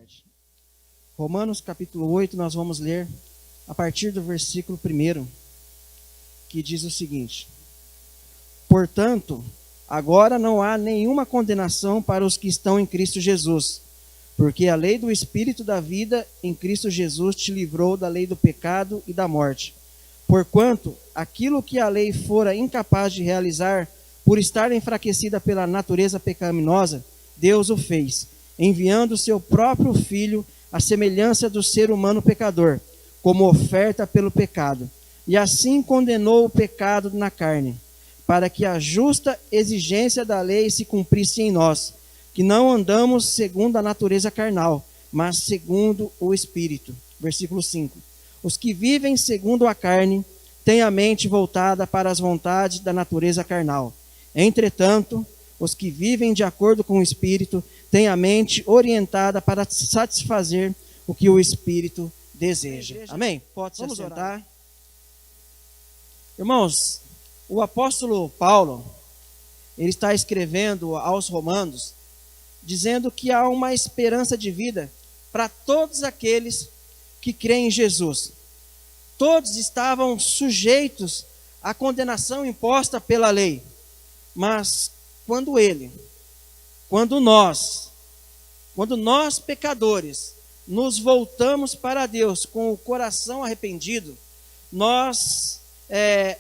tarde. Romanos capítulo 8, nós vamos ler a partir do versículo 1, que diz o seguinte: Portanto, agora não há nenhuma condenação para os que estão em Cristo Jesus, porque a lei do Espírito da vida em Cristo Jesus te livrou da lei do pecado e da morte. Porquanto, aquilo que a lei fora incapaz de realizar, por estar enfraquecida pela natureza pecaminosa, Deus o fez, enviando o seu próprio Filho à semelhança do ser humano pecador, como oferta pelo pecado. E assim condenou o pecado na carne, para que a justa exigência da lei se cumprisse em nós, que não andamos segundo a natureza carnal, mas segundo o Espírito. Versículo 5. Os que vivem segundo a carne têm a mente voltada para as vontades da natureza carnal. Entretanto, os que vivem de acordo com o Espírito têm a mente orientada para satisfazer o que o Espírito deseja. Amém? Pode se sentar. Irmãos, o apóstolo Paulo, ele está escrevendo aos Romanos, dizendo que há uma esperança de vida para todos aqueles que creem em Jesus. Todos estavam sujeitos à condenação imposta pela lei, mas quando nós pecadores nos voltamos para Deus com o coração arrependido, nós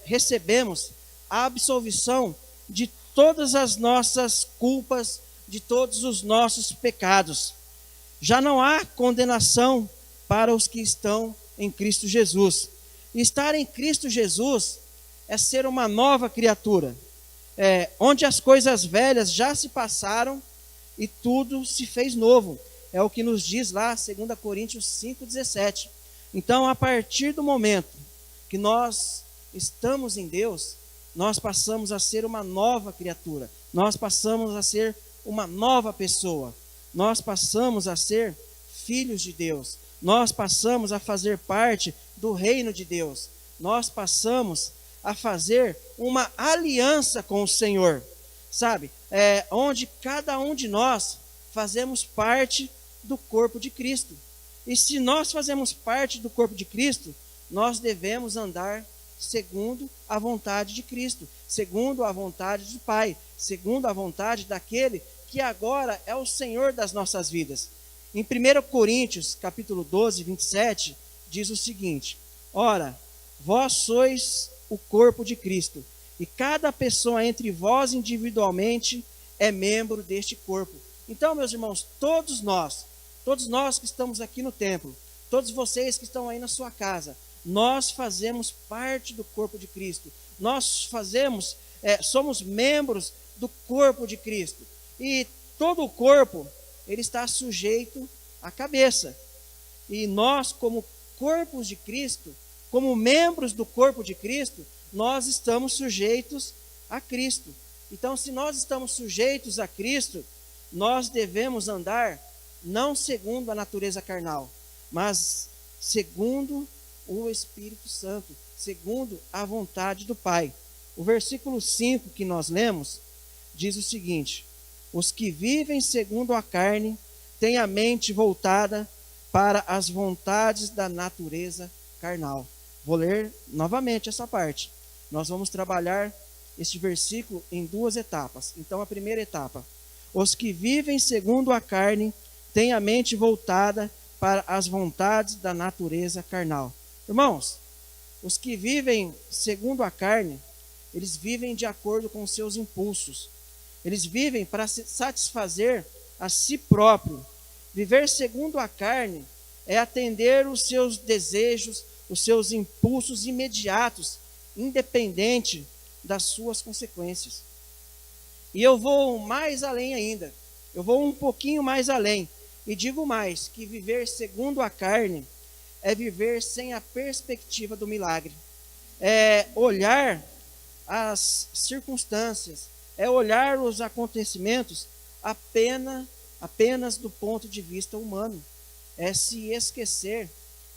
recebemos a absolvição de todas as nossas culpas, de todos os nossos pecados. Já não há condenação para os que estão em Cristo Jesus. E estar em Cristo Jesus é ser uma nova criatura, onde as coisas velhas já se passaram e tudo se fez novo. É o que nos diz lá 2 Coríntios 5,17. Então, a partir do momento que nós estamos em Deus, nós passamos a ser uma nova criatura, nós passamos a ser uma nova pessoa, nós passamos a ser filhos de Deus, nós passamos a fazer parte do reino de Deus, nós passamos a fazer uma aliança com o Senhor, sabe? Onde cada um de nós fazemos parte do corpo de Cristo. E se nós fazemos parte do corpo de Cristo, nós devemos andar segundo a vontade de Cristo, segundo a vontade do Pai, segundo a vontade daquele que agora é o Senhor das nossas vidas. Em 1 Coríntios, capítulo 12, 27, diz o seguinte: Ora, vós sois o corpo de Cristo, e cada pessoa entre vós individualmente é membro deste corpo. Então, meus irmãos, todos nós que estamos aqui no templo, todos vocês que estão aí na sua casa, nós fazemos parte do corpo de Cristo. Nós somos membros do corpo de Cristo. E todo o corpo, ele está sujeito à cabeça. E nós, como corpos de Cristo, como membros do corpo de Cristo, nós estamos sujeitos a Cristo. Então, se nós estamos sujeitos a Cristo, nós devemos andar não segundo a natureza carnal, mas segundo o Espírito Santo, segundo a vontade do Pai. O versículo 5 que nós lemos diz o seguinte: Os que vivem segundo a carne têm a mente voltada para as vontades da natureza carnal. Vou ler novamente essa parte. Nós vamos trabalhar este versículo em duas etapas. Então, a primeira etapa: os que vivem segundo a carne têm a mente voltada para as vontades da natureza carnal. Irmãos, os que vivem segundo a carne, eles vivem de acordo com seus impulsos. Eles vivem para satisfazer a si próprio. Viver segundo a carne é atender os seus desejos, os seus impulsos imediatos, independente das suas consequências. E eu vou mais além ainda. Eu vou um pouquinho mais além. E digo mais, que viver segundo a carne é viver sem a perspectiva do milagre. É olhar as circunstâncias, é olhar os acontecimentos apenas do ponto de vista humano. É se esquecer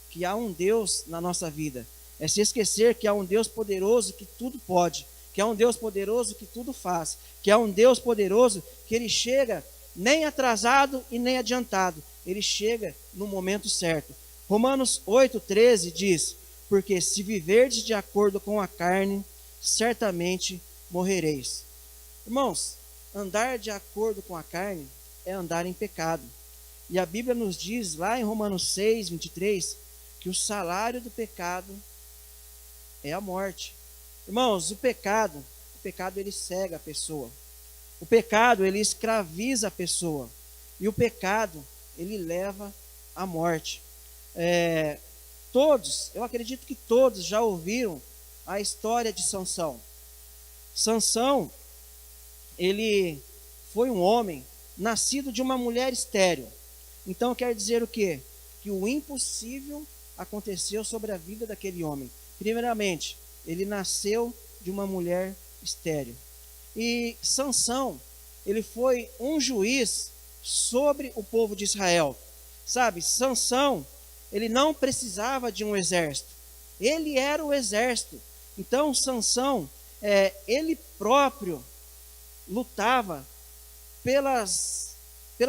que há um Deus na nossa vida. É se esquecer que há um Deus poderoso que tudo pode, que há um Deus poderoso que tudo faz, que há um Deus poderoso que Ele chega nem atrasado e nem adiantado. ele chega no momento certo. Romanos 8,13 diz: porque se viverdes de acordo com a carne, certamente morrereis. Irmãos, andar de acordo com a carne é andar em pecado. E a Bíblia nos diz lá em Romanos 6,23, que o salário do pecado é a morte. Irmãos, o pecado ele cega a pessoa. O pecado, ele escraviza a pessoa. E o pecado, ele leva à morte. Eu acredito que todos já ouviram a história de Sansão. Sansão, ele foi um homem nascido de uma mulher estéril. Então quer dizer o quê? Que o impossível aconteceu sobre a vida daquele homem. Primeiramente, ele nasceu de uma mulher estéril. E Sansão, ele foi um juiz sobre o povo de Israel. Sabe, Sansão, ele não precisava de um exército. Ele era o exército. Então Sansão, ele próprio lutava pela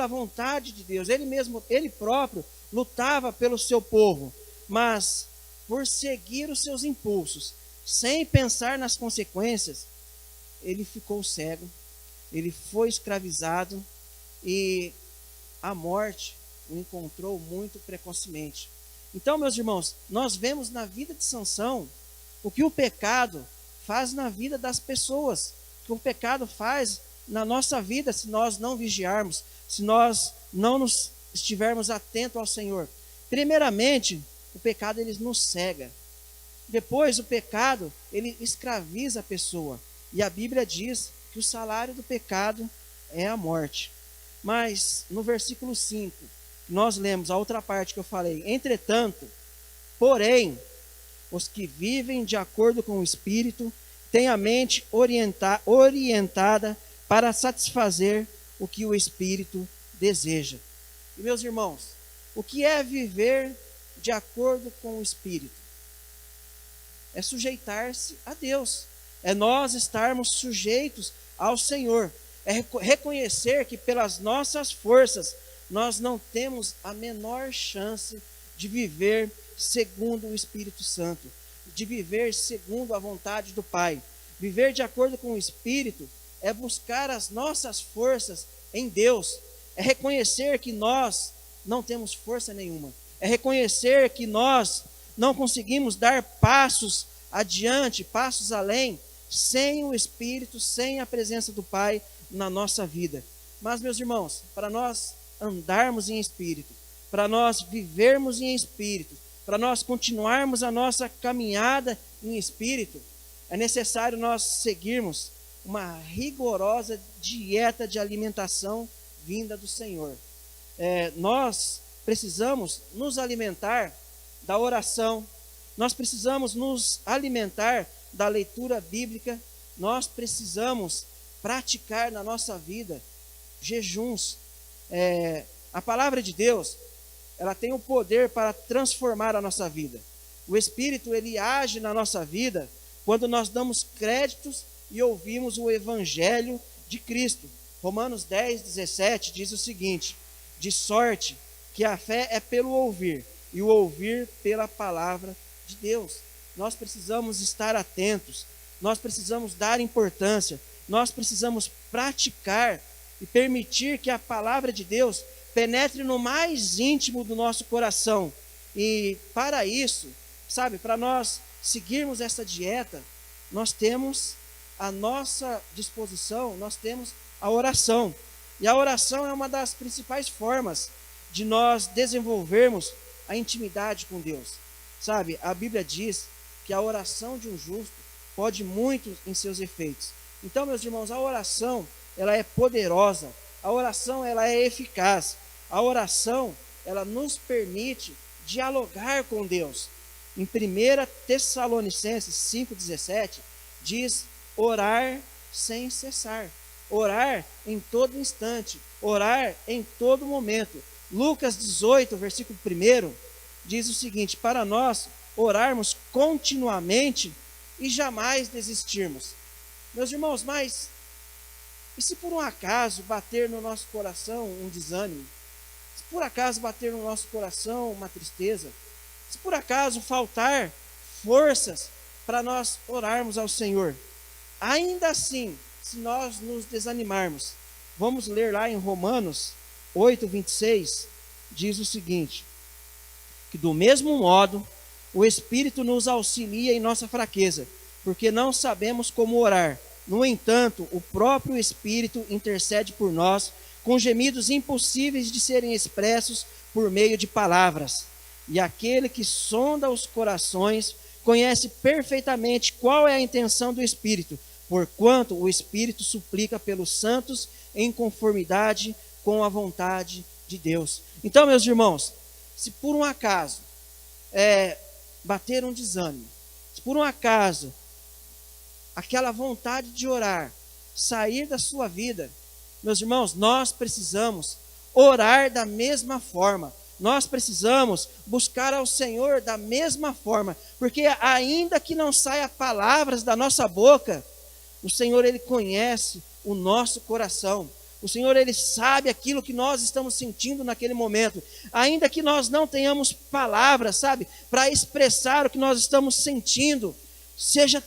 vontade de Deus. Ele próprio lutava pelo seu povo, mas por seguir os seus impulsos, sem pensar nas consequências, ele ficou cego, ele foi escravizado e a morte o encontrou muito precocemente. Então, meus irmãos, nós vemos na vida de Sansão o que o pecado faz na vida das pessoas, o que o pecado faz na nossa vida se nós não vigiarmos, se nós não nos estivermos atentos ao Senhor. Primeiramente, o pecado ele nos cega. Depois, o pecado ele escraviza a pessoa. E a Bíblia diz que o salário do pecado é a morte. Mas no versículo 5, nós lemos a outra parte que eu falei: entretanto, porém, os que vivem de acordo com o Espírito têm a mente orientada para satisfazer o que o Espírito deseja. E meus irmãos, o que é viver de acordo com o Espírito? É sujeitar-se a Deus, é nós estarmos sujeitos ao Senhor, é reconhecer que pelas nossas forças nós não temos a menor chance de viver segundo o Espírito Santo, de viver segundo a vontade do Pai. Viver de acordo com o Espírito é buscar as nossas forças em Deus, é reconhecer que nós não temos força nenhuma, é reconhecer que nós não conseguimos dar passos adiante, passos além, sem o Espírito, sem a presença do Pai na nossa vida. Mas, meus irmãos, para nós andarmos em Espírito, para nós vivermos em Espírito, para nós continuarmos a nossa caminhada em Espírito, é necessário nós seguirmos uma rigorosa dieta de alimentação vinda do Senhor. Nós precisamos nos alimentar da oração, nós precisamos nos alimentar da leitura bíblica, nós precisamos praticar na nossa vida jejuns. A palavra de Deus, ela tem o poder para transformar a nossa vida. O Espírito, ele age na nossa vida quando nós damos créditos e ouvimos o Evangelho de Cristo. Romanos 10:17 diz o seguinte: de sorte que a fé é pelo ouvir, e o ouvir pela palavra de Deus. Nós precisamos estar atentos, nós precisamos dar importância, nós precisamos praticar e permitir que a palavra de Deus penetre no mais íntimo do nosso coração. E para isso, para nós seguirmos essa dieta, nós temos à nossa disposição, nós temos a oração. E a oração é uma das principais formas de nós desenvolvermos a intimidade com Deus. A Bíblia diz que a oração de um justo pode muito em seus efeitos. Então, meus irmãos, a oração, ela é poderosa, a oração, ela é eficaz, a oração, ela nos permite dialogar com Deus. Em 1 Tessalonicenses 5,17, diz: orar sem cessar, orar em todo instante, orar em todo momento. Lucas 18, versículo 1, diz o seguinte: para nós orarmos continuamente e jamais desistirmos. Meus irmãos, mas e se por um acaso bater no nosso coração um desânimo? Se por acaso bater no nosso coração uma tristeza, se por acaso faltar forças para nós orarmos ao Senhor, ainda assim, se nós nos desanimarmos, vamos ler lá em Romanos 8:26, diz o seguinte: que do mesmo modo o Espírito nos auxilia em nossa fraqueza, porque não sabemos como orar. No entanto, o próprio Espírito intercede por nós com gemidos impossíveis de serem expressos por meio de palavras. E aquele que sonda os corações conhece perfeitamente qual é a intenção do Espírito, porquanto o Espírito suplica pelos santos em conformidade com a vontade de Deus. Então, meus irmãos, se por um acaso bater um desânimo, se por um acaso aquela vontade de orar sair da sua vida, meus irmãos, nós precisamos orar da mesma forma. Nós precisamos buscar ao Senhor da mesma forma, porque ainda que não saia palavras da nossa boca, o Senhor, Ele conhece o nosso coração. O Senhor, Ele sabe aquilo que nós estamos sentindo naquele momento. Ainda que nós não tenhamos palavras, sabe, para expressar o que nós estamos sentindo, seja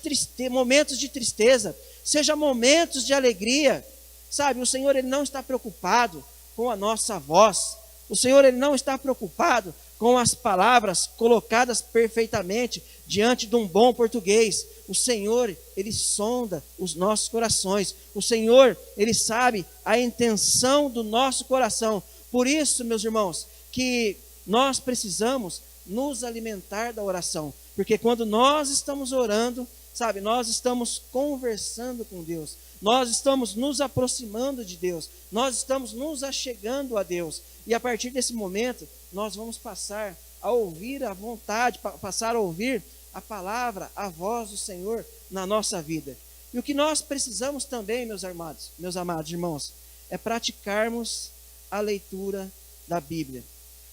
momentos de tristeza, seja momentos de alegria, sabe, o Senhor, Ele não está preocupado com a nossa voz. O Senhor, Ele não está preocupado com as palavras colocadas perfeitamente diante de um bom português. O Senhor, Ele sonda os nossos corações. O Senhor, Ele sabe a intenção do nosso coração. Por isso, meus irmãos, que nós precisamos nos alimentar da oração. Porque quando nós estamos orando, sabe, nós estamos conversando com Deus. Nós estamos nos aproximando de Deus. Nós estamos nos achegando a Deus. E a partir desse momento, nós vamos passar a ouvir a vontade, passar a ouvir a palavra, a voz do Senhor na nossa vida. E o que nós precisamos também, meus amados irmãos, é praticarmos a leitura da Bíblia.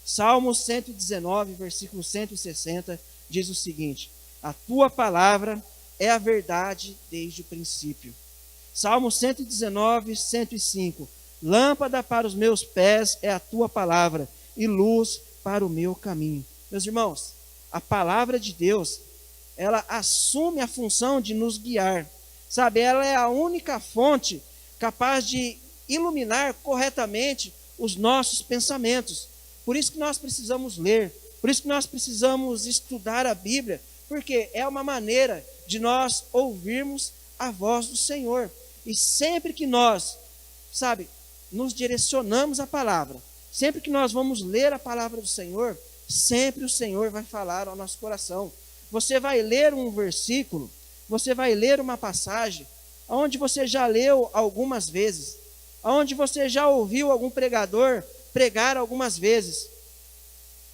Salmo 119, versículo 160, diz o seguinte: a tua palavra é a verdade desde o princípio. Salmo 119, 105. Lâmpada para os meus pés é a tua palavra e luz para o meu caminho. Meus irmãos, a palavra de Deus, ela assume a função de nos guiar. Sabe, ela é a única fonte capaz de iluminar corretamente os nossos pensamentos. Por isso que nós precisamos ler, por isso que nós precisamos estudar a Bíblia, porque é uma maneira de nós ouvirmos a voz do Senhor. E sempre que nós, sabe, nos direcionamos à palavra, sempre que nós vamos ler a palavra do Senhor, sempre o Senhor vai falar ao nosso coração. Você vai ler um versículo, você vai ler uma passagem, onde você já leu algumas vezes, onde você já ouviu algum pregador pregar algumas vezes,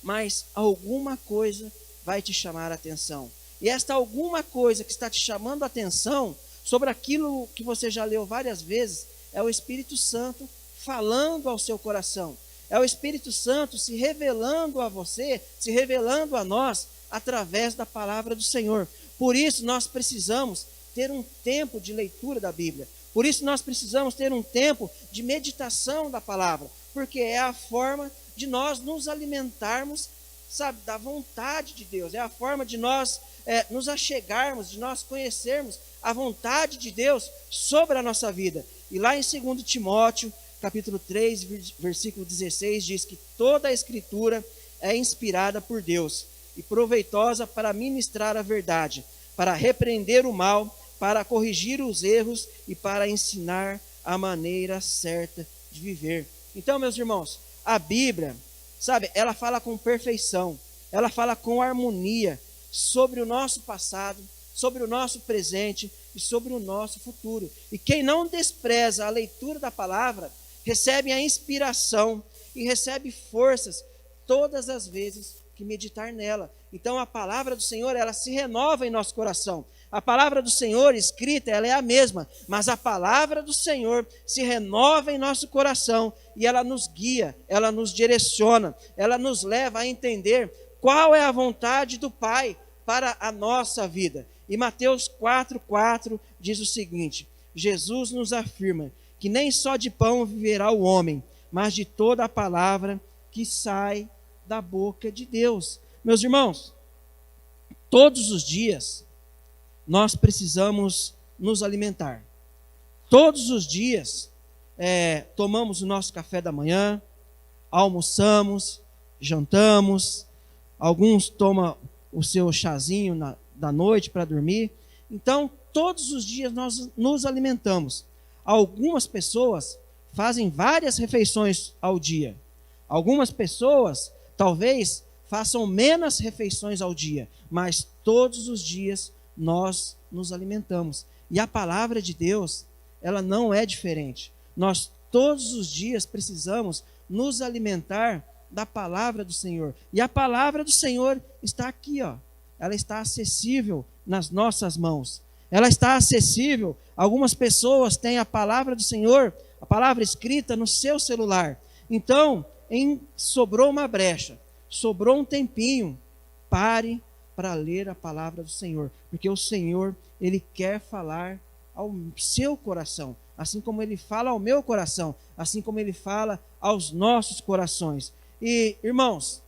mas alguma coisa vai te chamar a atenção. E esta alguma coisa que está te chamando a atenção sobre aquilo que você já leu várias vezes, é o Espírito Santo falando ao seu coração. É o Espírito Santo se revelando a você, se revelando a nós, através da palavra do Senhor. Por isso nós precisamos ter um tempo de leitura da Bíblia. Por isso nós precisamos ter um tempo de meditação da palavra. Porque é a forma de nós nos alimentarmos, sabe, da vontade de Deus. É a forma de nós nos achegarmos, de nós conhecermos a vontade de Deus sobre a nossa vida. E lá em 2 Timóteo, capítulo 3, versículo 16, diz que toda a Escritura é inspirada por Deus e proveitosa para ministrar a verdade, para repreender o mal, para corrigir os erros e para ensinar a maneira certa de viver. Então, meus irmãos, a Bíblia, sabe, ela fala com perfeição, ela fala com harmonia sobre o nosso passado, sobre o nosso presente e sobre o nosso futuro. E quem não despreza a leitura da palavra, recebe a inspiração e recebe forças todas as vezes que meditar nela. Então a palavra do Senhor, ela se renova em nosso coração. A palavra do Senhor escrita, ela é a mesma, mas a palavra do Senhor se renova em nosso coração e ela nos guia, ela nos direciona, ela nos leva a entender qual é a vontade do Pai para a nossa vida. E Mateus 4,4 diz o seguinte: Jesus nos afirma que nem só de pão viverá o homem, mas de toda a palavra que sai da boca de Deus. Meus irmãos, todos os dias nós precisamos nos alimentar. Todos os dias tomamos o nosso café da manhã, almoçamos, jantamos, alguns tomam o seu chazinho da noite para dormir. Então, todos os dias nós nos alimentamos. Algumas pessoas fazem várias refeições ao dia. Algumas pessoas talvez façam menos refeições ao dia, mas todos os dias nós nos alimentamos. E a palavra de Deus, ela não é diferente. Nós todos os dias precisamos nos alimentar da palavra do Senhor. E a palavra do Senhor está aqui, ó. Ela está acessível nas nossas mãos. Ela está acessível. Algumas pessoas têm a palavra do Senhor, a palavra escrita no seu celular. Então, sobrou uma brecha, sobrou um tempinho, pare para ler a palavra do Senhor, porque o Senhor, Ele quer falar ao seu coração, assim como Ele fala ao meu coração, assim como Ele fala aos nossos corações. E, irmãos,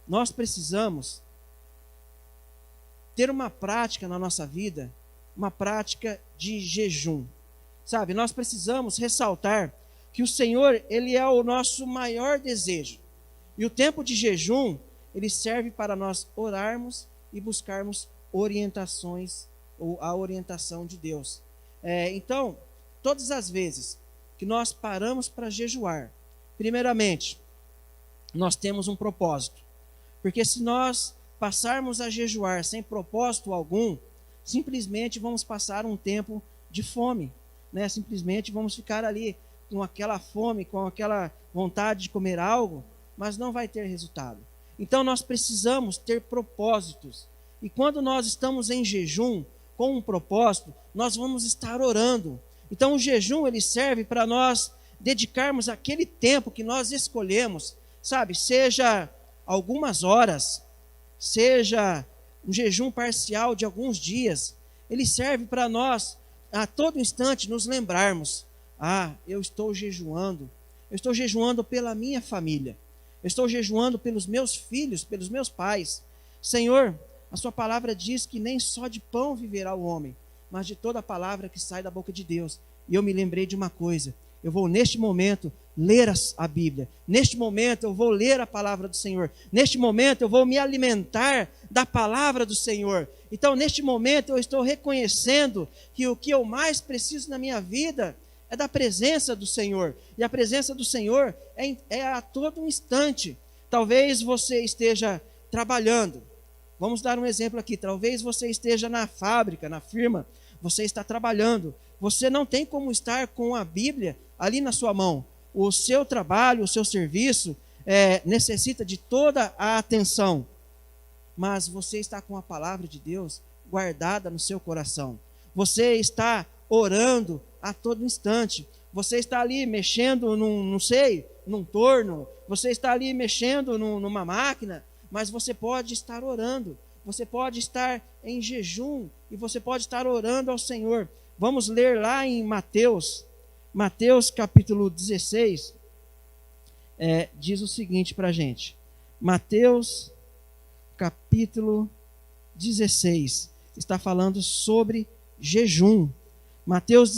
nós precisamos ter uma prática na nossa vida, uma prática de jejum. Sabe, nós precisamos ressaltar que o Senhor, Ele é o nosso maior desejo. E o tempo de jejum, ele serve para nós orarmos e buscarmos orientações, ou a orientação de Deus. Então, todas as vezes que nós paramos para jejuar, primeiramente, nós temos um propósito. Porque se nós passarmos a jejuar sem propósito algum, simplesmente vamos passar um tempo de fome, né? Simplesmente vamos ficar ali com aquela fome, com aquela vontade de comer algo, mas não vai ter resultado. Então nós precisamos ter propósitos. E quando nós estamos em jejum, com um propósito, nós vamos estar orando. Então o jejum, ele serve para nós dedicarmos aquele tempo que nós escolhemos, sabe? Seja algumas horas, seja um jejum parcial de alguns dias, ele serve para nós, a todo instante, nos lembrarmos: eu estou jejuando pela minha família, eu estou jejuando pelos meus filhos, pelos meus pais. Senhor, a sua palavra diz que nem só de pão viverá o homem, mas de toda a palavra que sai da boca de Deus. E eu me lembrei de uma coisa: eu vou neste momento ler a Bíblia, neste momento eu vou ler a palavra do Senhor, neste momento eu vou me alimentar da palavra do Senhor. Então neste momento eu estou reconhecendo que o que eu mais preciso na minha vida é da presença do Senhor, e a presença do Senhor é a todo instante. Talvez você esteja trabalhando, vamos dar um exemplo aqui, talvez você esteja na fábrica, na firma, você está trabalhando, você não tem como estar com a Bíblia ali na sua mão. O seu trabalho, o seu serviço necessita de toda a atenção, mas você está com a palavra de Deus guardada no seu coração. Você está orando a todo instante. Você está ali mexendo num torno, você está ali mexendo numa máquina, mas você pode estar orando, você pode estar em jejum e você pode estar orando ao Senhor. Vamos ler lá em Mateus capítulo 16, diz o seguinte para a gente. Mateus capítulo 16, está falando sobre jejum. Mateus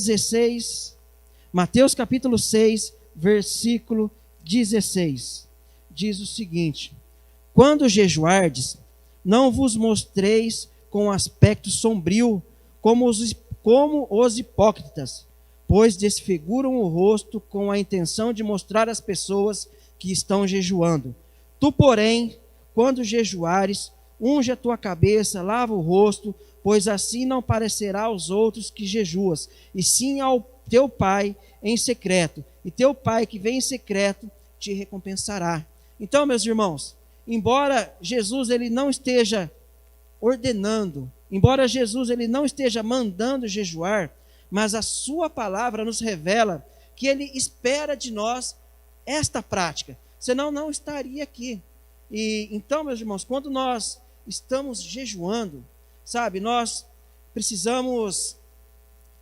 capítulo 6, versículo 16, diz o seguinte: quando jejuardes, não vos mostreis com aspecto sombrio, como os hipócritas, pois desfiguram o rosto com a intenção de mostrar às pessoas que estão jejuando. Tu, porém, quando jejuares, unge a tua cabeça, lava o rosto, pois assim não parecerá aos outros que jejuas, e sim ao teu Pai em secreto, e teu Pai que vem em secreto te recompensará. Então, meus irmãos, embora Jesus ele não esteja ordenando, embora Jesus ele não esteja mandando jejuar, mas a sua palavra nos revela que ele espera de nós esta prática, senão não estaria aqui. E então, meus irmãos, quando nós estamos jejuando, sabe, nós precisamos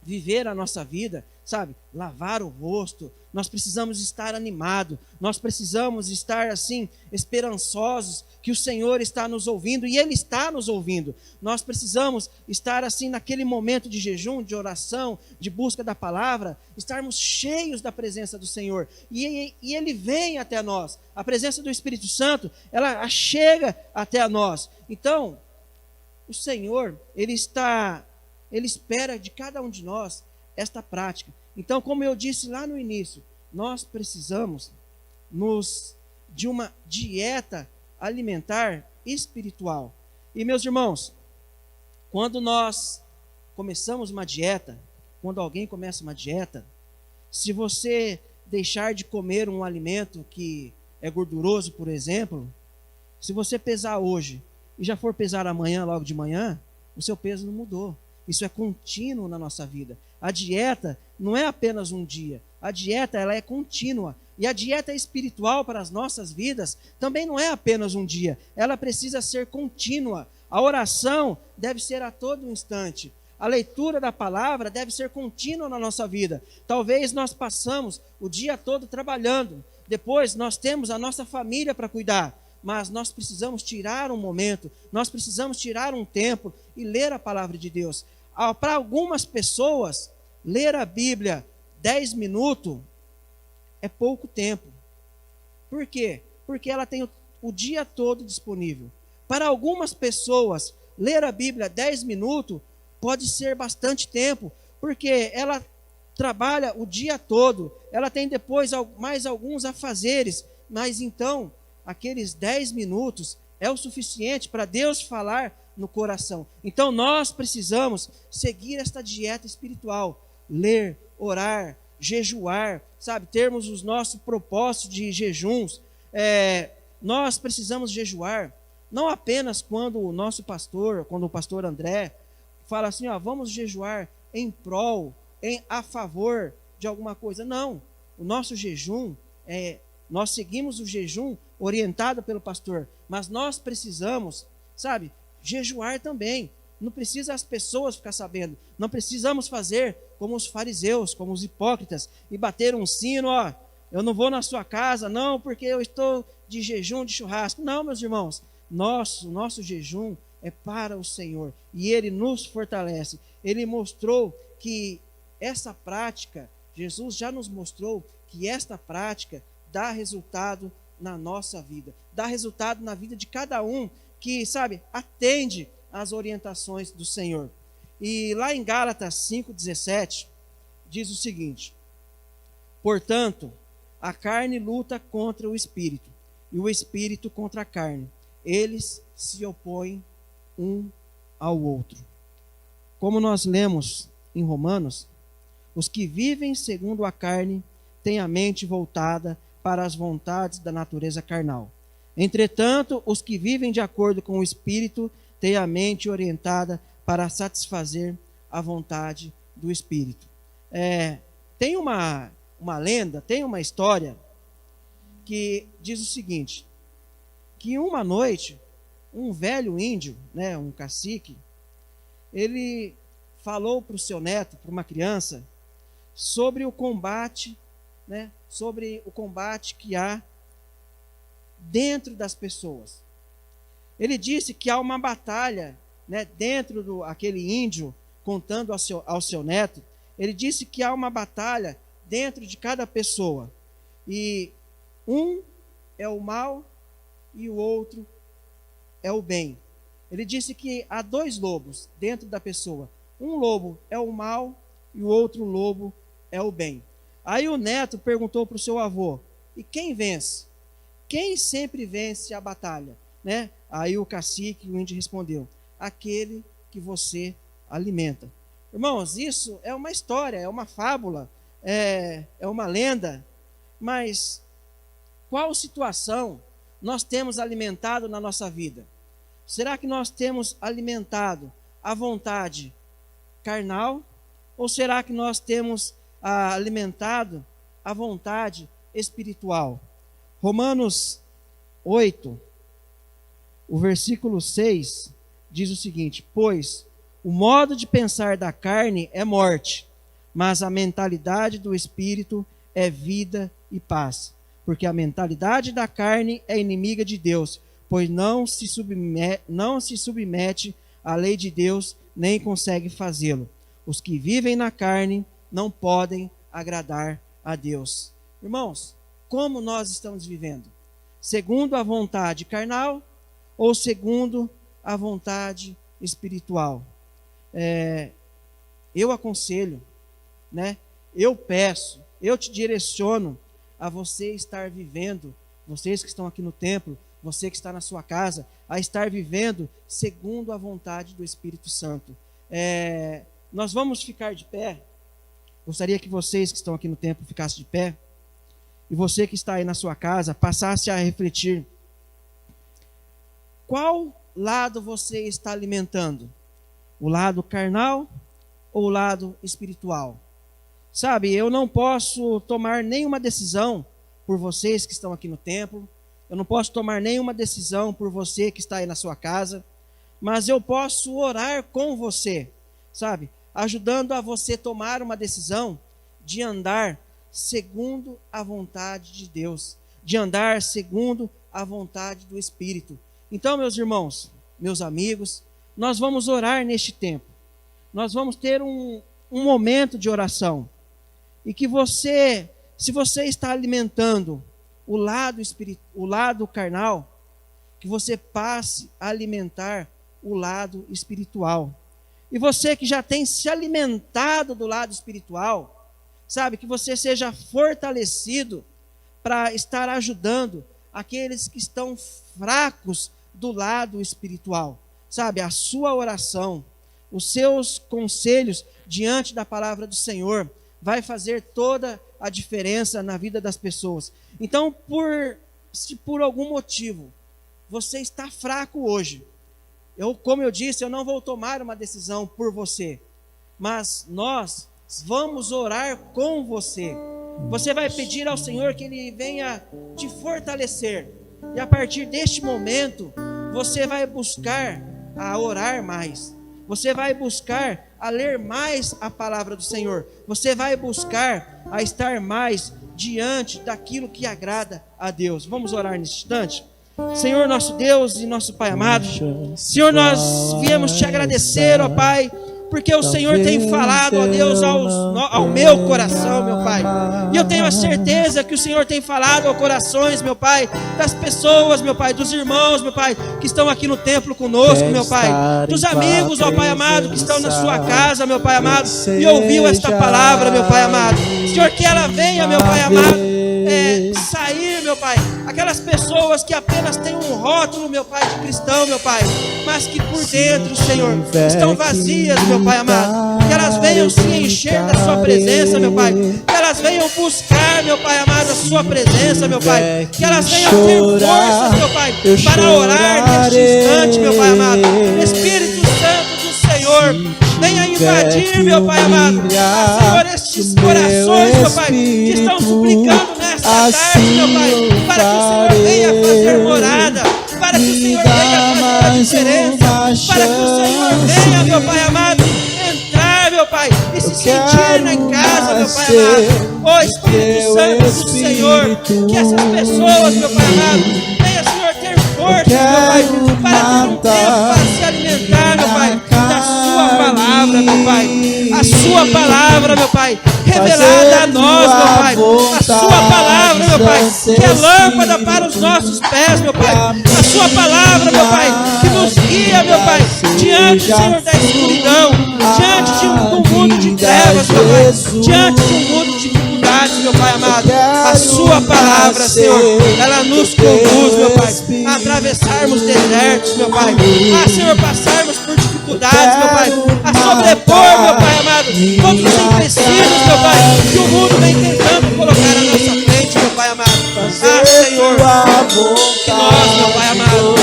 viver a nossa vida sabe, lavar o rosto, nós precisamos estar animados, nós precisamos estar assim, esperançosos, que o Senhor está nos ouvindo, e Ele está nos ouvindo. Nós precisamos estar assim, naquele momento de jejum, de oração, de busca da palavra, estarmos cheios da presença do Senhor, e Ele vem até nós, a presença do Espírito Santo, ela chega até a nós. Então, o Senhor, Ele espera de cada um de nós esta prática. Então, como eu disse lá no início, nós precisamos de uma dieta alimentar espiritual. E meus irmãos, quando nós começamos uma dieta, quando alguém começa uma dieta, se você deixar de comer um alimento que é gorduroso, por exemplo, se você pesar hoje e já for pesar amanhã, logo de manhã, o seu peso não mudou. Isso é contínuo na nossa vida. A dieta não é apenas um dia. A dieta, ela é contínua. E a dieta espiritual para as nossas vidas também não é apenas um dia. Ela precisa ser contínua. A oração deve ser a todo instante. A leitura da palavra deve ser contínua na nossa vida. Talvez nós passamos o dia todo trabalhando. Depois nós temos a nossa família para cuidar. Mas nós precisamos tirar um momento, nós precisamos tirar um tempo e ler a palavra de Deus. Para algumas pessoas, ler a Bíblia 10 minutos é pouco tempo. Por quê? Porque ela tem o dia todo disponível. Para algumas pessoas, ler a Bíblia 10 minutos pode ser bastante tempo, porque ela trabalha o dia todo, ela tem depois mais alguns afazeres, mas então, aqueles 10 minutos é o suficiente para Deus falar no coração. Então nós precisamos seguir esta dieta espiritual, ler, orar, jejuar, sabe, termos os nossos propósitos de jejuns. Nós precisamos jejuar, não apenas quando o nosso pastor, quando o pastor André fala assim, vamos jejuar em prol, a favor de alguma coisa. Não, o nosso jejum nós seguimos o jejum orientado pelo pastor, mas nós precisamos, sabe, jejuar também. Não precisa as pessoas ficar sabendo. Não precisamos fazer como os fariseus, como os hipócritas, e bater um sino, eu não vou na sua casa, não, porque eu estou de jejum, de churrasco. Não, meus irmãos, nosso jejum é para o Senhor, e Ele nos fortalece. Ele mostrou que essa prática, Jesus já nos mostrou que esta prática dá resultado na nossa vida, dá resultado na vida de cada um que, sabe, atende às orientações do Senhor. E lá em Gálatas 5,17, diz o seguinte: portanto, a carne luta contra o Espírito, e o Espírito contra a carne. Eles se opõem um ao outro. Como nós lemos em Romanos, os que vivem segundo a carne têm a mente voltada para as vontades da natureza carnal. Entretanto, os que vivem de acordo com o Espírito têm a mente orientada para satisfazer a vontade do Espírito. Tem uma lenda, tem uma história que diz o seguinte, que uma noite, um velho índio, um cacique, ele falou para o seu neto, para uma criança, sobre o combate, sobre o combate que há dentro das pessoas. Ele disse que há uma batalha, dentro do aquele índio, contando ao seu neto, ele disse que há uma batalha dentro de cada pessoa, e um é o mal e o outro é o bem. Ele disse que há dois lobos dentro da pessoa, um lobo é o mal e o outro lobo é o bem. Aí o neto perguntou para o seu avô, e quem vence? Quem sempre vence a batalha? Aí o cacique, o índio respondeu, aquele que você alimenta. Irmãos, isso é uma história, é uma fábula, é uma lenda, mas qual situação nós temos alimentado na nossa vida? Será que nós temos alimentado a vontade carnal? Ou será que nós temos alimentado a vontade espiritual? Romanos 8, o versículo 6, diz o seguinte: pois o modo de pensar da carne é morte, mas a mentalidade do Espírito é vida e paz. Porque a mentalidade da carne é inimiga de Deus, pois não se submete à lei de Deus, nem consegue fazê-lo. Os que vivem na carne não podem agradar a Deus. Irmãos, como nós estamos vivendo? Segundo a vontade carnal ou segundo a vontade espiritual? Eu aconselho, eu peço, eu te direciono a você estar vivendo, vocês que estão aqui no templo, você que está na sua casa, a estar vivendo segundo a vontade do Espírito Santo. Nós vamos ficar de pé. Gostaria que vocês que estão aqui no templo ficassem de pé, e você que está aí na sua casa passasse a refletir: qual lado você está alimentando? O lado carnal ou o lado espiritual? Sabe, eu não posso tomar nenhuma decisão por vocês que estão aqui no templo, eu não posso tomar nenhuma decisão por você que está aí na sua casa, mas eu posso orar com você, sabe, ajudando a você tomar uma decisão de andar segundo a vontade de Deus, de andar segundo a vontade do Espírito. Então, meus irmãos, meus amigos, nós vamos orar neste tempo. Nós vamos ter um momento de oração. E que você, se você está alimentando o lado carnal, que você passe a alimentar o lado espiritual. E você que já tem se alimentado do lado espiritual, sabe, que você seja fortalecido para estar ajudando aqueles que estão fracos do lado espiritual. Sabe, a sua oração, os seus conselhos diante da palavra do Senhor vai fazer toda a diferença na vida das pessoas. Então, se por algum motivo você está fraco hoje, como eu disse, eu não vou tomar uma decisão por você, mas nós vamos orar com você. Você vai pedir ao Senhor que Ele venha te fortalecer, e a partir deste momento você vai buscar a orar mais, você vai buscar a ler mais a palavra do Senhor, você vai buscar a estar mais diante daquilo que agrada a Deus. Vamos orar nesse instante? Senhor nosso Deus e nosso Pai amado, Senhor, nós viemos te agradecer, ó Pai, porque o Senhor tem falado, ó Deus, ao meu coração, meu Pai. E eu tenho a certeza que o Senhor tem falado aos corações, meu Pai, das pessoas, meu Pai, dos irmãos, meu Pai, que estão aqui no templo conosco, meu Pai, dos amigos, ó Pai amado, que estão na sua casa, meu Pai amado, e ouviu esta palavra, meu Pai amado. Senhor, que ela venha, meu Pai amado, sair, meu Pai, aquelas pessoas que apenas têm um rótulo, meu Pai, de cristão, meu Pai, mas que por dentro, Senhor, estão vazias, meu Pai amado, que elas venham se encher da sua presença, meu Pai, que elas venham buscar, meu Pai amado, a sua presença, meu Pai, que elas venham ter forças, meu Pai, para orar neste instante, meu Pai amado. Espírito Santo do Senhor, venha invadir, meu Pai amado, Senhor, estes corações, meu Pai, que estão suplicando nesta tarde, meu Pai, para que o Senhor venha fazer morada, para que o Senhor venha fazer a diferença, para que o Senhor venha, meu Pai amado, entrar, meu Pai, e se sentir na casa, meu Pai amado. Ó Espírito Santo do Senhor, que essas pessoas, meu Pai amado, venha, Senhor, ter força, meu Pai, para ter um tempo para se alimentar, meu Pai, da sua palavra, meu Pai, a sua palavra, meu Pai, revelada a nós, meu Pai, a sua palavra, meu Pai, que é lâmpada para os nossos pés, meu Pai, a sua palavra, meu Pai, que nos guia, meu Pai, diante, Senhor, da escuridão, diante de um mundo de trevas, meu Pai, diante de um mundo de dificuldades, meu Pai amado. A sua palavra, Senhor, ela nos conduz, meu Pai, a atravessarmos desertos, meu Pai, a, Senhor, passarmos por dificuldades, meu Pai, a sobrepor, meu Pai amado, todos os empecilhos, meu Pai, que o mundo vem tentando colocar à nossa frente, meu Pai amado. Ah, Senhor, que nós, meu Pai amado,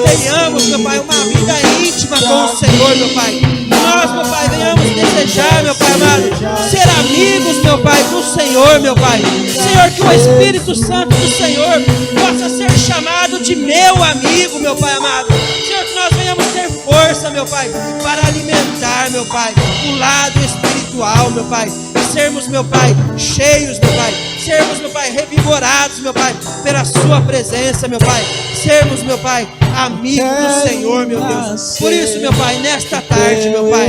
tenhamos, meu Pai, uma vida íntima com o Senhor, meu Pai. Que nós, meu Pai, venhamos desejar, meu Pai amado, ser amigos, meu Pai, do Senhor, meu Pai. Senhor, que o Espírito Santo do Senhor possa ser chamado de meu amigo, meu Pai amado. Senhor, que nós venhamos ter força, meu Pai, para alimentar, meu Pai, o lado espiritual, meu Pai. sermos, meu Pai, cheios, meu Pai, sermos, meu Pai, revigorados, meu Pai, pela sua presença, meu Pai, sermos, meu Pai, amigos do Senhor, meu Deus. Por isso, meu Pai, nesta tarde, meu Pai,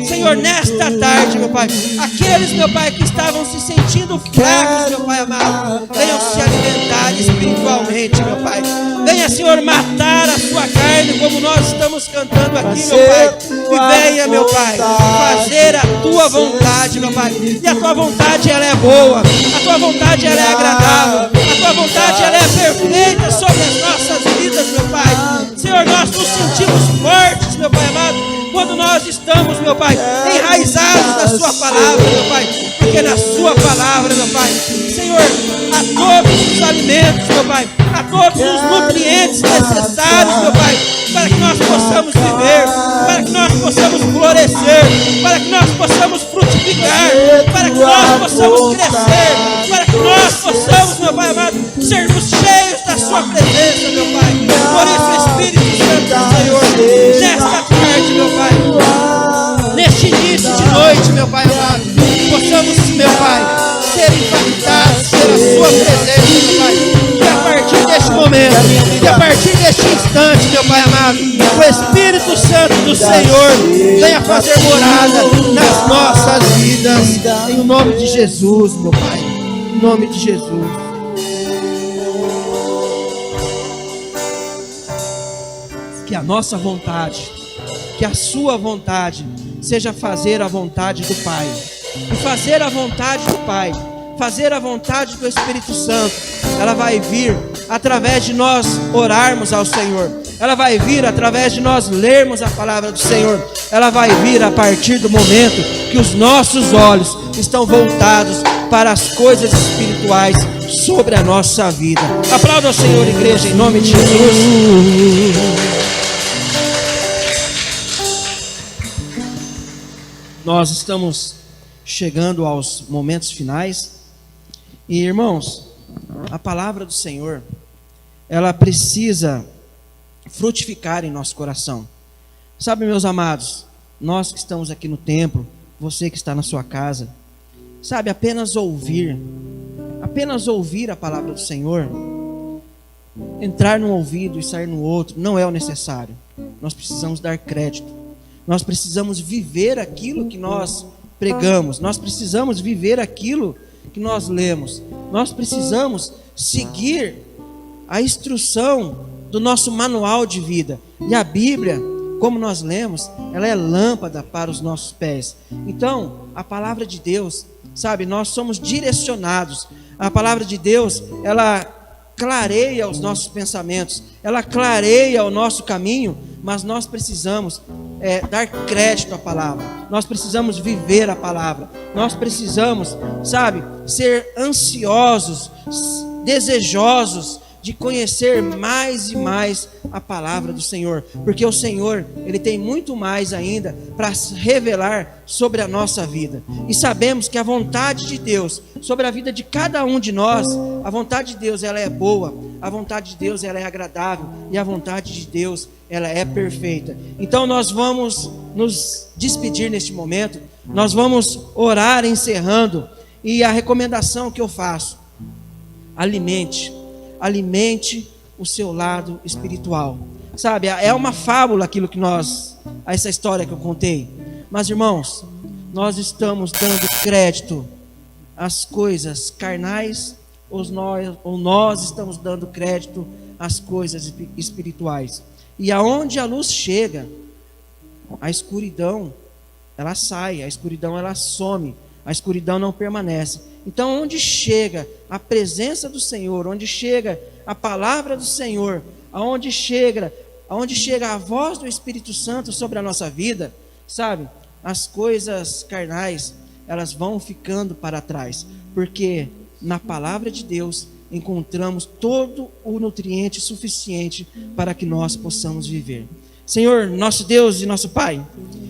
Senhor, nesta tarde, meu Pai, aqueles, meu Pai, que estavam se sentindo fracos, meu Pai amado, venham se alimentar espiritualmente, meu Pai. Venha, Senhor, matar a sua carne, como nós estamos cantando aqui, meu Pai. E venha, meu Pai, fazer a tua vontade, meu Pai. E a tua vontade, ela é boa. A tua vontade, ela é agradável. A tua vontade, ela é perfeita sobre as nossas vidas, meu Pai. Senhor, nós nos sentimos fortes, meu Pai amado, quando nós estamos, meu Pai, enraizados na sua palavra, meu Pai. Porque na sua palavra, meu Pai, Senhor, há todos os alimentos, meu Pai, há todos os nutrientes necessários, meu Pai, para que nós possamos viver, para que nós possamos florescer, para que nós possamos frutificar, para que nós possamos crescer, para que nós possamos, meu Pai amado, sermos cheios da sua presença, meu Pai. Por isso, Espírito Santo do Senhor, nesta tarde, meu Pai, neste início de noite, meu Pai amado, possamos, meu Pai, ser impactados pela sua presença, meu Pai. E a partir deste momento, e a partir deste instante, meu Pai amado, o Espírito Santo do Senhor venha fazer morada nas nossas vidas, em nome de Jesus, meu Pai, em nome de Jesus. Que a nossa vontade, que a sua vontade seja fazer a vontade do Pai. E fazer a vontade do Pai, fazer a vontade do Espírito Santo, ela vai vir através de nós orarmos ao Senhor. Ela vai vir através de nós lermos a palavra do Senhor. Ela vai vir a partir do momento que os nossos olhos estão voltados para as coisas espirituais sobre a nossa vida. Aplauda ao Senhor, igreja, em nome de Jesus. Nós estamos chegando aos momentos finais. E, irmãos, a palavra do Senhor, ela precisa frutificar em nosso coração. Sabe, meus amados, nós que estamos aqui no templo, você que está na sua casa, sabe, apenas ouvir a palavra do Senhor, entrar num ouvido e sair no outro, não é o necessário. Nós precisamos dar crédito. Nós precisamos viver aquilo que nós pregamos. Nós precisamos viver aquilo que nós lemos. Nós precisamos seguir a instrução do nosso manual de vida. E a Bíblia, como nós lemos, ela é lâmpada para os nossos pés. Então, a palavra de Deus, sabe, nós somos direcionados. A palavra de Deus, ela clareia os nossos pensamentos, ela clareia o nosso caminho, mas nós precisamos dar crédito à palavra, nós precisamos viver a palavra, nós precisamos, sabe, ser ansiosos, desejosos de conhecer mais e mais a palavra do Senhor, porque o Senhor, Ele tem muito mais ainda para revelar sobre a nossa vida, e sabemos que a vontade de Deus, sobre a vida de cada um de nós, a vontade de Deus, ela é boa, a vontade de Deus, ela é agradável, e a vontade de Deus, ela é perfeita. Então nós vamos nos despedir neste momento, nós vamos orar encerrando, e a recomendação que eu faço, alimente o seu lado espiritual. Sabe, é uma fábula aquilo que essa história que eu contei. Mas, irmãos, nós estamos dando crédito às coisas carnais ou nós estamos dando crédito às coisas espirituais. E aonde a luz chega, a escuridão, ela sai, a escuridão ela some, a escuridão não permanece. Então, onde chega a presença do Senhor, onde chega a palavra do Senhor, aonde chega a voz do Espírito Santo sobre a nossa vida, sabe, as coisas carnais, elas vão ficando para trás, porque na palavra de Deus encontramos todo o nutriente suficiente para que nós possamos viver. Senhor, nosso Deus e nosso Pai,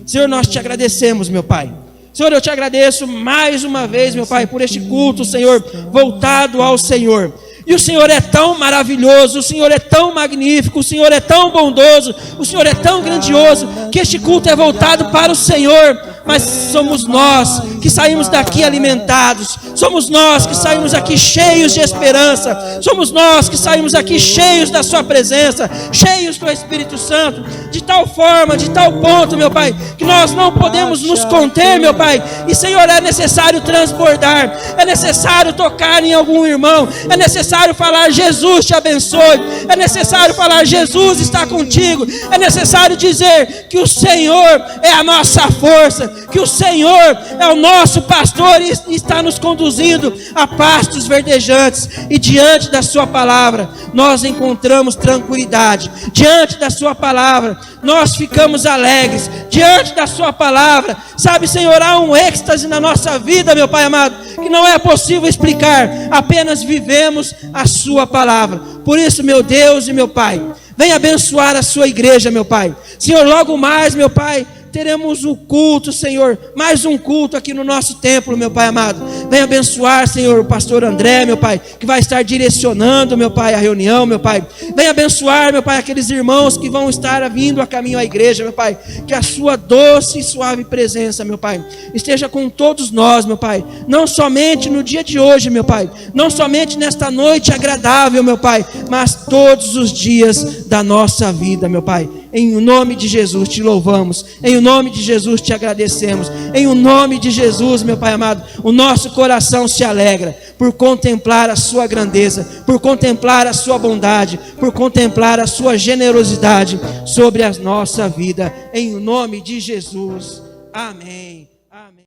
Senhor, nós te agradecemos, meu Pai. Senhor, eu te agradeço mais uma vez, meu Pai, por este culto, Senhor, voltado ao Senhor. E o Senhor é tão maravilhoso, o Senhor é tão magnífico, o Senhor é tão bondoso, o Senhor é tão grandioso, que este culto é voltado para o Senhor, mas somos nós que saímos daqui alimentados, somos nós que saímos aqui cheios de esperança, somos nós que saímos aqui cheios da sua presença, cheios do Espírito Santo, de tal forma, de tal ponto, meu Pai, que nós não podemos nos conter, meu Pai. E Senhor, é necessário transbordar, é necessário tocar em algum irmão, é necessário falar: Jesus te abençoe, é necessário falar: Jesus está contigo, é necessário dizer que o Senhor é a nossa força, que o Senhor é o nosso pastor e está nos conduzindo a pastos verdejantes. E diante da sua palavra nós encontramos tranquilidade, diante da sua palavra nós ficamos alegres, diante da sua palavra, sabe, Senhor, há um êxtase na nossa vida, meu Pai amado, que não é possível explicar, apenas vivemos a sua palavra. Por isso, meu Deus e meu Pai, venha abençoar a sua igreja, meu Pai. Senhor, logo mais, meu Pai, teremos um culto, Senhor, mais um culto aqui no nosso templo, meu Pai amado. Venha abençoar, Senhor, o pastor André, meu Pai, que vai estar direcionando, meu Pai, a reunião, meu Pai. Venha abençoar, meu Pai, aqueles irmãos que vão estar vindo a caminho à igreja, meu Pai. Que a sua doce e suave presença, meu Pai, esteja com todos nós, meu Pai. Não somente no dia de hoje, meu Pai, não somente nesta noite agradável, meu Pai, mas todos os dias da nossa vida, meu Pai. Em nome de Jesus te louvamos, em nome de Jesus te agradecemos, em nome de Jesus, meu Pai amado, o nosso coração se alegra por contemplar a sua grandeza, por contemplar a sua bondade, por contemplar a sua generosidade sobre a nossa vida, em nome de Jesus. Amém. Amém.